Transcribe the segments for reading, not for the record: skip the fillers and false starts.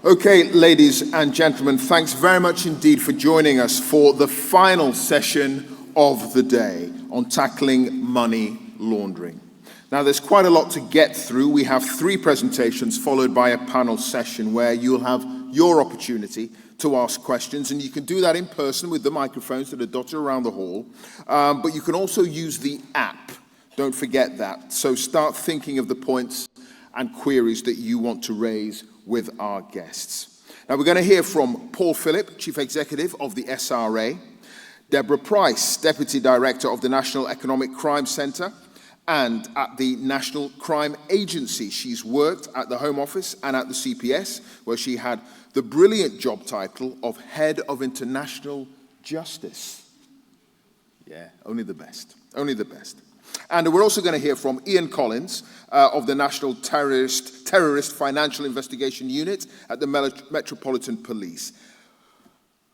Okay, ladies and gentlemen, thanks very much indeed for joining us for the final session of the day on tackling money laundering. Now, there's quite a lot to get through. We have 3 presentations followed by a panel session where you'll have your opportunity to ask questions, and you can do that in person with the microphones that are dotted around the hall, but you can also use the app. Don't forget that. So start thinking of the points and queries that you want to raise with our guests. Now, we're going to hear from Paul Phillip, Chief Executive of the SRA, Deborah Price, Deputy Director of the National Economic Crime Centre and at the National Crime Agency. She's worked at the Home Office and at the CPS, where she had the brilliant job title of Head of International Justice. Yeah, only the best, only the best. And we're also going to hear from Ian Collins of the National Terrorist Financial Investigation Unit at the Metropolitan Police.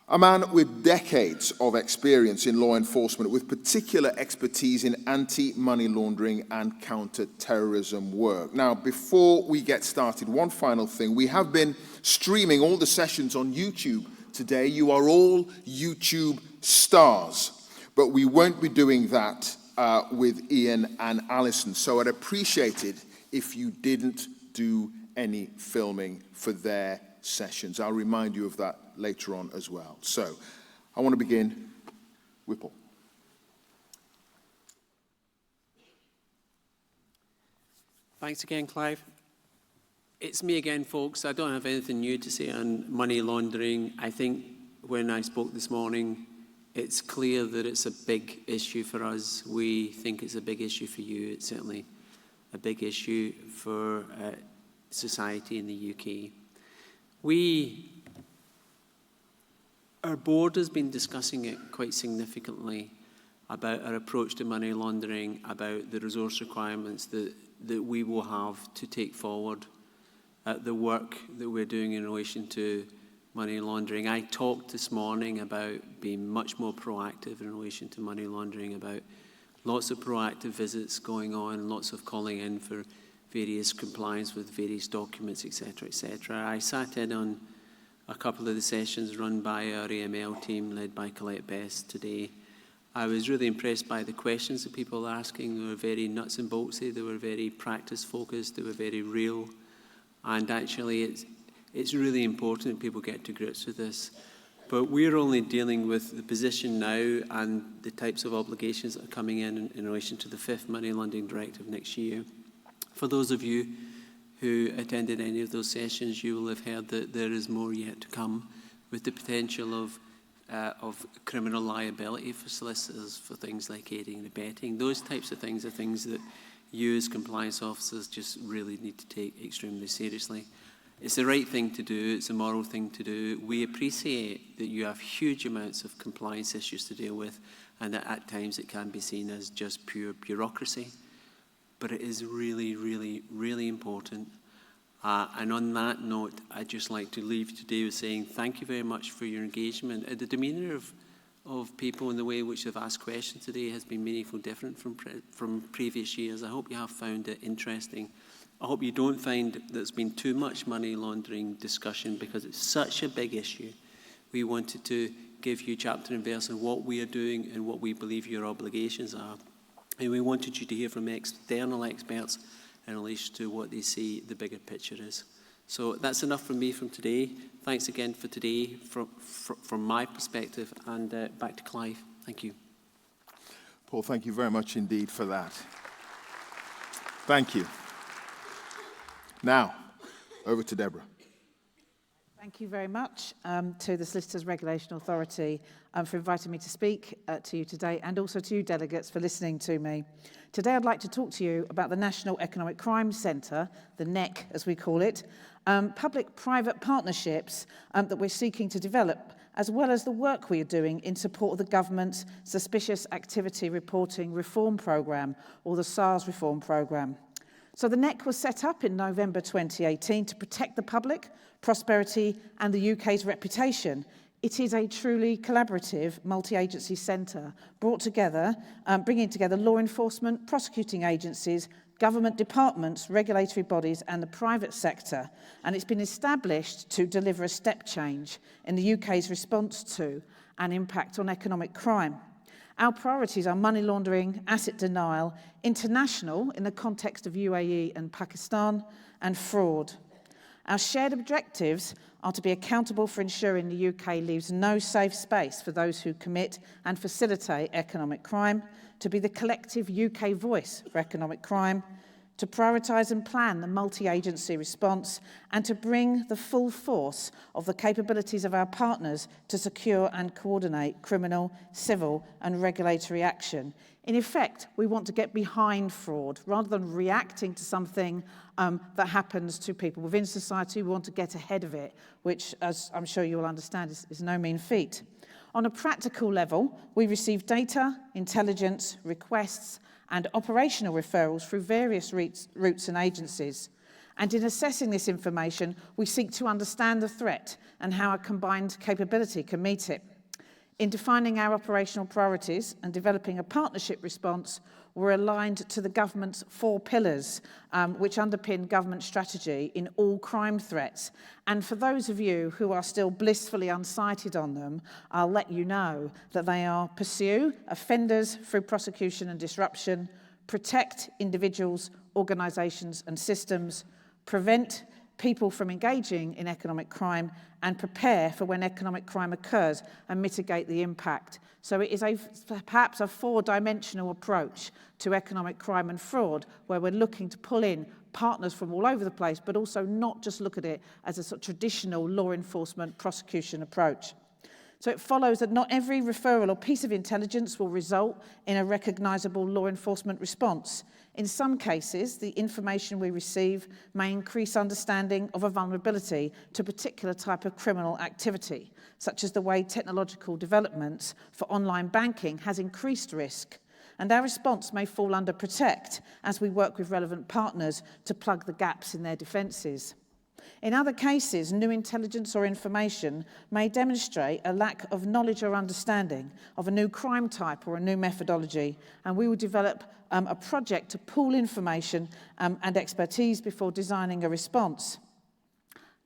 A man with decades of experience in law enforcement, with particular expertise in anti-money laundering and counter-terrorism work. Now, before we get started, one final thing. We have been streaming all the sessions on YouTube today. You are all YouTube stars, but we won't be doing that with Ian and Alison. So I'd appreciate it if you didn't do any filming for their sessions. I'll remind you of that later on as well. So I want to begin with Paul. Thanks again, Clive. It's me again, folks. I don't have anything new to say on money laundering. I think when I spoke this morning, it's clear that it's a big issue for us. We think it's a big issue for you. It's certainly a big issue for society in the UK. Our board has been discussing it quite significantly about our approach to money laundering, about the resource requirements that we will have to take forward, the work that we're doing in relation to money laundering. I talked this morning about being much more proactive in relation to money laundering, about lots of proactive visits going on, lots of calling in for various compliance with various documents, etc., etc. I sat in on a couple of the sessions run by our AML team, led by Colette Best today. I was really impressed by the questions that people are asking. They were very nuts and boltsy, they were very practice-focused, they were very real. And actually, it's really important that people get to grips with this. But we're only dealing with the position now and the types of obligations that are coming in relation to the 5th Money Laundering Directive next year. For those of you who attended any of those sessions, you will have heard that there is more yet to come, with the potential of criminal liability for solicitors for things like aiding and abetting. Those types of things are things that you as compliance officers just really need to take extremely seriously. It's the right thing to do, it's a moral thing to do. We appreciate that you have huge amounts of compliance issues to deal with, and that at times it can be seen as just pure bureaucracy. But it is really, really, really important. And on that note, I'd just like to leave today with saying thank you very much for your engagement. The demeanour of people and the way in which they've asked questions today has been meaningfully different from previous years. I hope you have found it interesting. I hope you don't find there's been too much money laundering discussion, because it's such a big issue. We wanted to give you chapter and verse on what we are doing and what we believe your obligations are. And we wanted you to hear from external experts in relation to what they see the bigger picture is. So that's enough from me from today. Thanks again for today from my perspective, and back to Clive. Thank you. Paul, thank you very much indeed for that. Thank you. Now, over to Deborah. Thank you very much to the Solicitors Regulation Authority for inviting me to speak to you today, and also to you delegates for listening to me. Today I'd like to talk to you about the National Economic Crime Centre, the NEC as we call it, public-private partnerships that we're seeking to develop, as well as the work we are doing in support of the government's Suspicious Activity Reporting Reform Programme, or the SARS Reform Programme. So the NEC was set up in November 2018 to protect the public, prosperity and the UK's reputation. It is a truly collaborative multi-agency centre bringing together law enforcement, prosecuting agencies, government departments, regulatory bodies and the private sector, and it's been established to deliver a step change in the UK's response to and impact on economic crime. Our priorities are money laundering, asset denial, international in the context of UAE and Pakistan, and fraud. Our shared objectives are to be accountable for ensuring the UK leaves no safe space for those who commit and facilitate economic crime, to be the collective UK voice for economic crime, to prioritise and plan the multi-agency response, and to bring the full force of the capabilities of our partners to secure and coordinate criminal, civil and regulatory action. In effect, we want to get behind fraud rather than reacting to something that happens to people within society. We want to get ahead of it, which, as I'm sure you will understand, is no mean feat. On a practical level, we receive data, intelligence, requests and operational referrals through various routes and agencies. And in assessing this information, we seek to understand the threat and how a combined capability can meet it. In defining our operational priorities and developing a partnership response, we're aligned to the government's 4 pillars, which underpin government strategy in all crime threats. And for those of you who are still blissfully unsighted on them, I'll let you know that they are: pursue offenders through prosecution and disruption, protect individuals, organisations and systems, prevent people from engaging in economic crime, and prepare for when economic crime occurs and mitigate the impact. So it is perhaps a 4-dimensional approach to economic crime and fraud, where we're looking to pull in partners from all over the place, but also not just look at it as a sort of traditional law enforcement prosecution approach. So it follows that not every referral or piece of intelligence will result in a recognisable law enforcement response. In some cases, the information we receive may increase understanding of a vulnerability to a particular type of criminal activity, such as the way technological developments for online banking has increased risk. And our response may fall under protect as we work with relevant partners to plug the gaps in their defences. In other cases, new intelligence or information may demonstrate a lack of knowledge or understanding of a new crime type or a new methodology, and we will develop a project to pool information and expertise before designing a response.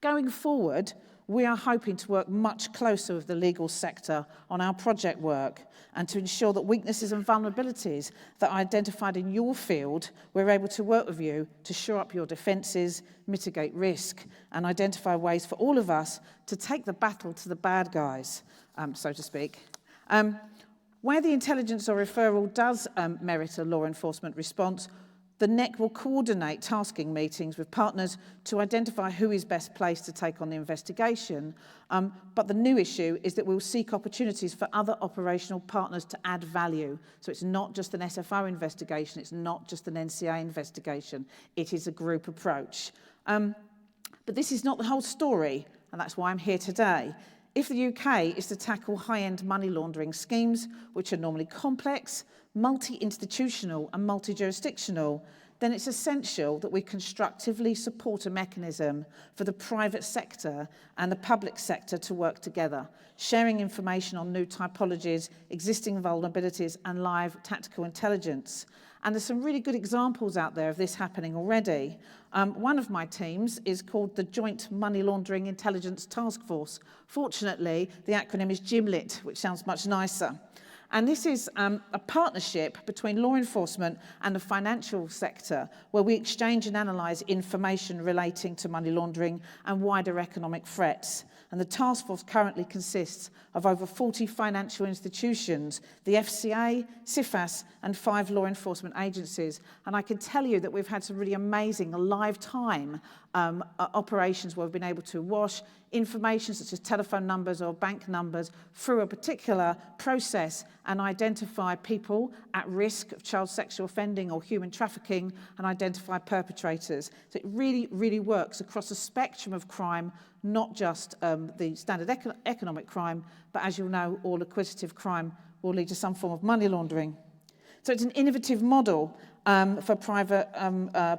Going forward, we are hoping to work much closer with the legal sector on our project work and to ensure that weaknesses and vulnerabilities that are identified in your field, we're able to work with you to shore up your defences, mitigate risk and identify ways for all of us to take the battle to the bad guys, so to speak. Where the intelligence or referral does merit a law enforcement response, the NEC will coordinate tasking meetings with partners to identify who is best placed to take on the investigation. But the new issue is that we'll seek opportunities for other operational partners to add value. So it's not just an SFO investigation, it's not just an NCA investigation, it is a group approach. But this is not the whole story, and that's why I'm here today. If the UK is to tackle high-end money laundering schemes, which are normally complex, multi-institutional and multi-jurisdictional, then it's essential that we constructively support a mechanism for the private sector and the public sector to work together, sharing information on new typologies, existing vulnerabilities and live tactical intelligence. And there's some really good examples out there of this happening already. One of my teams is called the Joint Money Laundering Intelligence Task Force. Fortunately, the acronym is GMLIT, which sounds much nicer. And this is a partnership between law enforcement and the financial sector, where we exchange and analyse information relating to money laundering and wider economic threats. And the task force currently consists of over 40 financial institutions, the FCA, CIFAS, and 5 law enforcement agencies. And I can tell you that we've had some really amazing live-time operations where we've been able to wash information such as telephone numbers or bank numbers through a particular process and identify people at risk of child sexual offending or human trafficking and identify perpetrators. So it really, really works across a spectrum of crime, not just the standard economic crime, but as you'll know, all acquisitive crime will lead to some form of money laundering. So it's an innovative model for private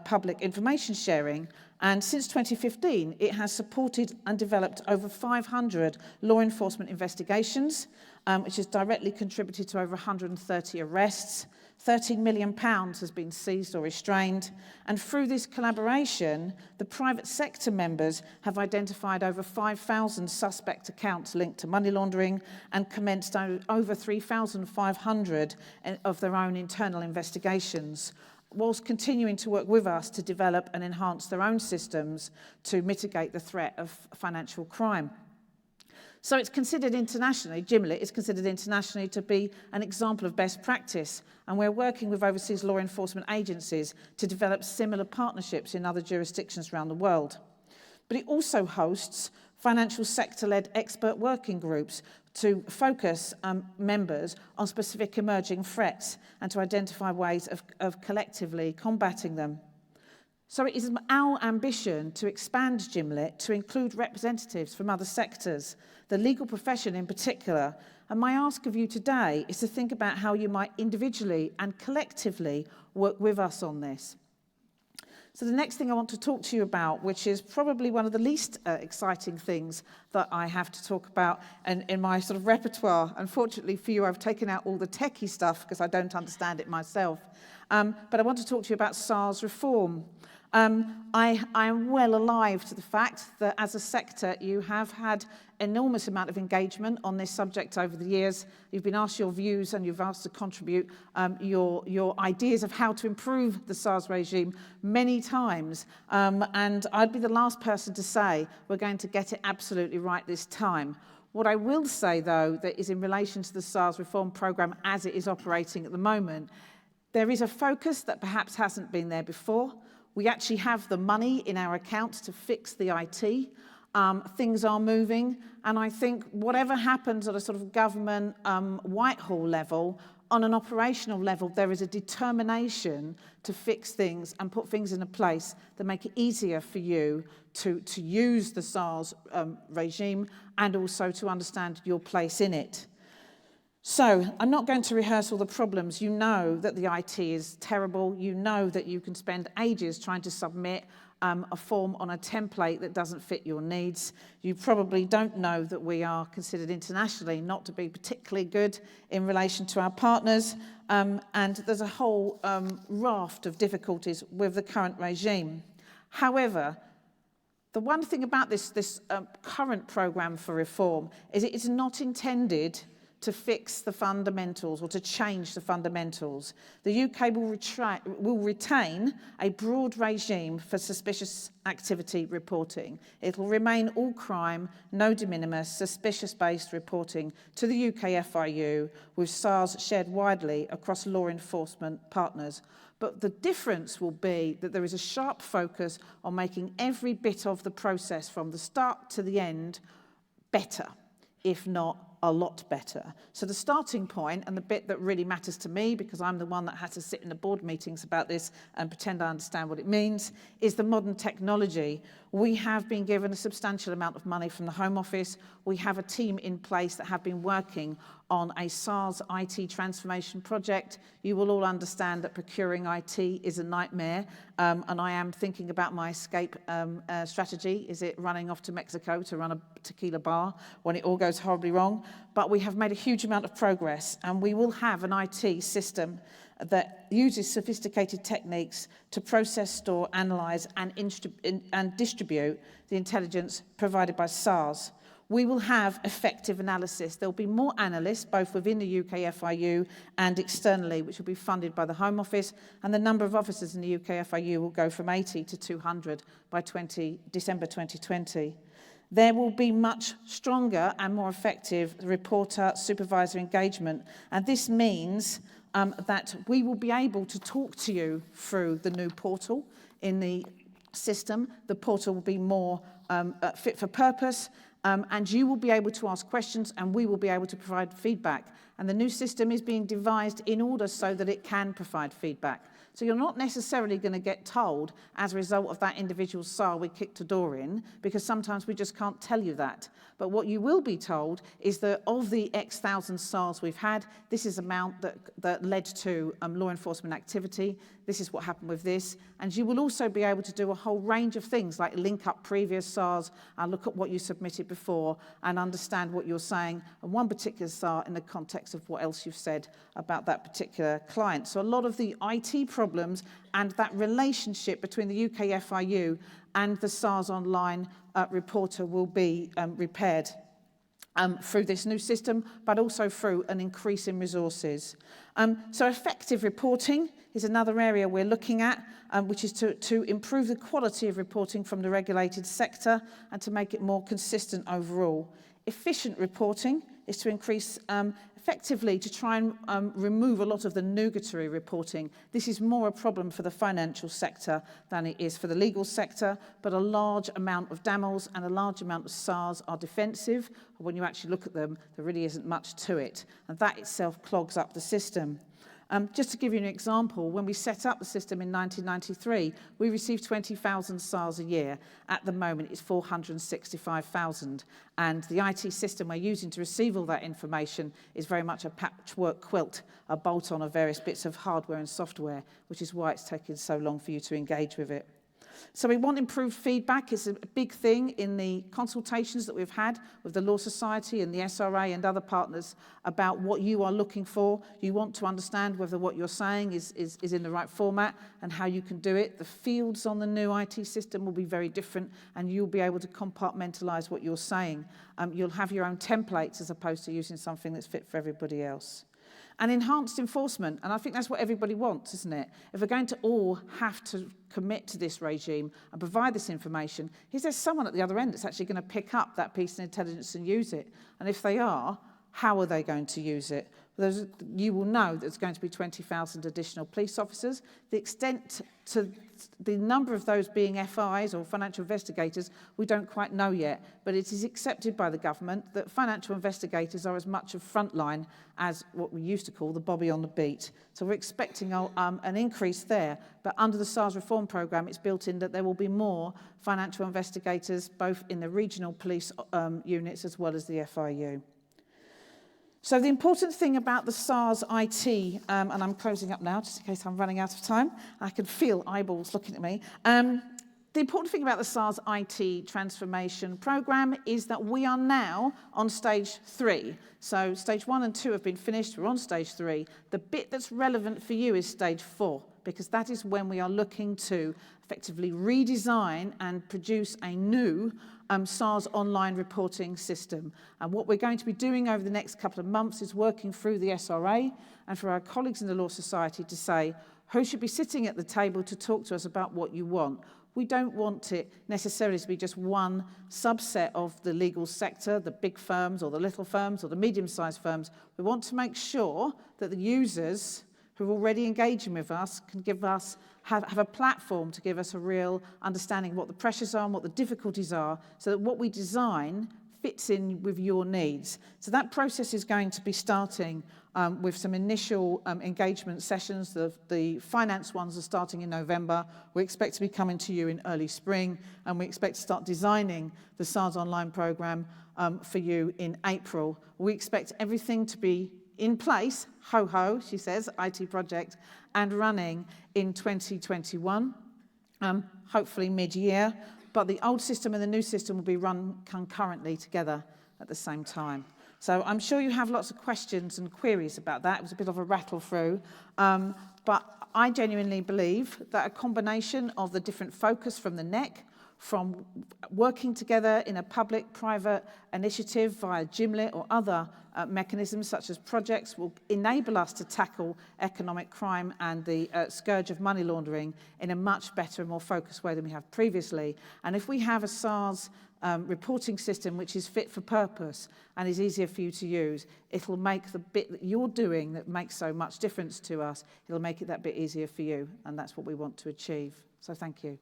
public information sharing. And since 2015, it has supported and developed over 500 law enforcement investigations, which has directly contributed to over 130 arrests, £13 million has been seized or restrained, and through this collaboration, the private sector members have identified over 5,000 suspect accounts linked to money laundering and commenced over 3,500 of their own internal investigations, whilst continuing to work with us to develop and enhance their own systems to mitigate the threat of financial crime. So it's considered internationally, GIMLIT is considered internationally to be an example of best practice, and we're working with overseas law enforcement agencies to develop similar partnerships in other jurisdictions around the world. But it also hosts financial sector-led expert working groups to focus members on specific emerging threats and to identify ways of collectively combating them. So it is our ambition to expand GIMLIT to include representatives from other sectors, the legal profession in particular, and my ask of you today is to think about how you might individually and collectively work with us on this. So the next thing I want to talk to you about, which is probably one of the least exciting things that I have to talk about in my sort of repertoire. Unfortunately for you, I've taken out all the techie stuff because I don't understand it myself. But I want to talk to you about SARS reform. I am well alive to the fact that as a sector you have had enormous amount of engagement on this subject over the years. You've been asked your views and you've asked to contribute your ideas of how to improve the SARS regime many times. And I'd be the last person to say we're going to get it absolutely right this time. What I will say, though, that is in relation to the SARS reform programme as it is operating at the moment, there is a focus that perhaps hasn't been there before. We actually have the money in our accounts to fix the IT. Things are moving, and I think whatever happens at a sort of government Whitehall level, on an operational level, there is a determination to fix things and put things in a place that make it easier for you to use the SARS regime and also to understand your place in it. So I'm not going to rehearse all the problems. You know that the IT is terrible. You know that you can spend ages trying to submit a form on a template that doesn't fit your needs. You probably don't know that we are considered internationally not to be particularly good in relation to our partners. And there's a whole raft of difficulties with the current regime. However, the one thing about this current programme for reform is it is not intended to fix the fundamentals or to change the fundamentals. The UK will retain a broad regime for suspicious activity reporting. It will remain all crime, no de minimis, suspicious-based reporting to the UK FIU, with SARS shared widely across law enforcement partners. But the difference will be that there is a sharp focus on making every bit of the process from the start to the end better, if not a lot better. So the starting point, and the bit that really matters to me, because I'm the one that has to sit in the board meetings about this and pretend I understand what it means, is the modern technology. We have been given a substantial amount of money from the Home Office. We have a team in place that have been working on a SARS IT transformation project. You will all understand that procuring IT is a nightmare, and I am thinking about my escape strategy. Is it running off to Mexico to run a tequila bar when it all goes horribly wrong? But we have made a huge amount of progress, and we will have an IT system that uses sophisticated techniques to process, store, analyse and distribute the intelligence provided by SARS. We will have effective analysis. There will be more analysts, both within the UK FIU and externally, which will be funded by the Home Office, and the number of officers in the UK FIU will go from 80 to 200 by December 2020. There will be much stronger and more effective reporter-supervisor engagement, and this means that we will be able to talk to you through the new portal in the system. The portal will be more fit for purpose, and you will be able to ask questions and we will be able to provide feedback. And the new system is being devised in order so that it can provide feedback. So you're not necessarily going to get told as a result of that individual SAR we kicked a door in, because sometimes we just can't tell you that. But what you will be told is that of the X thousand SARs we've had, this is amount that led to law enforcement activity. this is what happened with this. And you will also be able to do a whole range of things like link up previous SARS and look at what you submitted before and understand what you're saying and one particular SAR in the context of what else you've said about that particular client. So a lot of the IT problems and that relationship between the UK FIU and the SARS Online reporter will be repaired through this new system, but also through an increase in resources. So effective reporting is another area we're looking at, which is to improve the quality of reporting from the regulated sector and to make it more consistent overall. Efficient reporting is to increase effectively to try and remove a lot of the nugatory reporting. This is more a problem for the financial sector than it is for the legal sector, but a large amount of DAMLs and a large amount of SARS are defensive. When you actually look at them, there really isn't much to it, and that itself clogs up the system. Just to give you an example, when we set up the system in 1993, we received 20,000 SARS a year. At the moment, it's 465,000. And the IT system we're using to receive all that information is very much a patchwork quilt, a bolt-on of various bits of hardware and software, which is why it's taken so long for you to engage with it. So we want improved feedback. It's a big thing in the consultations that we've had with the Law Society and the SRA and other partners about what you are looking for. You want to understand whether what you're saying is in the right format and how you can do it. The fields on the new IT system will be very different and you'll be able to compartmentalise what you're saying. You'll have your own templates as opposed to using something that's fit for everybody else. And enhanced enforcement, and I think that's what everybody wants, isn't it? If we're going to all have to commit to this regime and provide this information, is there someone at the other end that's actually going to pick up that piece of intelligence and use it? And if they are, how are they going to use it? You will know there's going to be 20,000 additional police officers. The extent to the number of those being FIs or financial investigators, we don't quite know yet, but it is accepted by the government that financial investigators are as much of frontline as what we used to call the Bobby on the beat. So we're expecting an increase there, but under the SARS reform programme, it's built in that there will be more financial investigators, both in the regional police units as well as the FIU. So the important thing about the SARS IT, and I'm closing up now just in case I'm running out of time. I can feel eyeballs looking at me. The important thing about the SARS IT transformation programme is that we are now on stage 3. So stage 1 and 2 have been finished. We're on stage 3. The bit that's relevant for you is stage 4, because that is when we are looking to effectively redesign and produce a new SARS online reporting system. And what we're going to be doing over the next couple of months is working through the SRA and for our colleagues in the Law Society to say who should be sitting at the table to talk to us about what you want. We don't want it necessarily to be just one subset of the legal sector, the big firms or the little firms or the medium-sized firms. We want to make sure that the users who are already engaging with us can have a platform to give us a real understanding of what the pressures are and what the difficulties are, so that what we design fits in with your needs. So that process is going to be starting with some initial engagement sessions. The finance ones are starting in November. We expect to be coming to you in early spring, and we expect to start designing the SARS Online programme for you in April. We expect everything to be in place, ho-ho, she says, IT project, and running in 2021, hopefully mid-year. But the old system and the new system will be run concurrently together at the same time. So I'm sure you have lots of questions and queries about that. It was a bit of a rattle through. But I genuinely believe that a combination of the different focus from the NEC, from working together in a public-private initiative via GIMLIT or other mechanisms such as projects will enable us to tackle economic crime and the scourge of money laundering in a much better and more focused way than we have previously. And if we have a SARS reporting system which is fit for purpose and is easier for you to use, it'll make the bit that you're doing that makes so much difference to us, it'll make it that bit easier for you, and that's what we want to achieve. So thank you.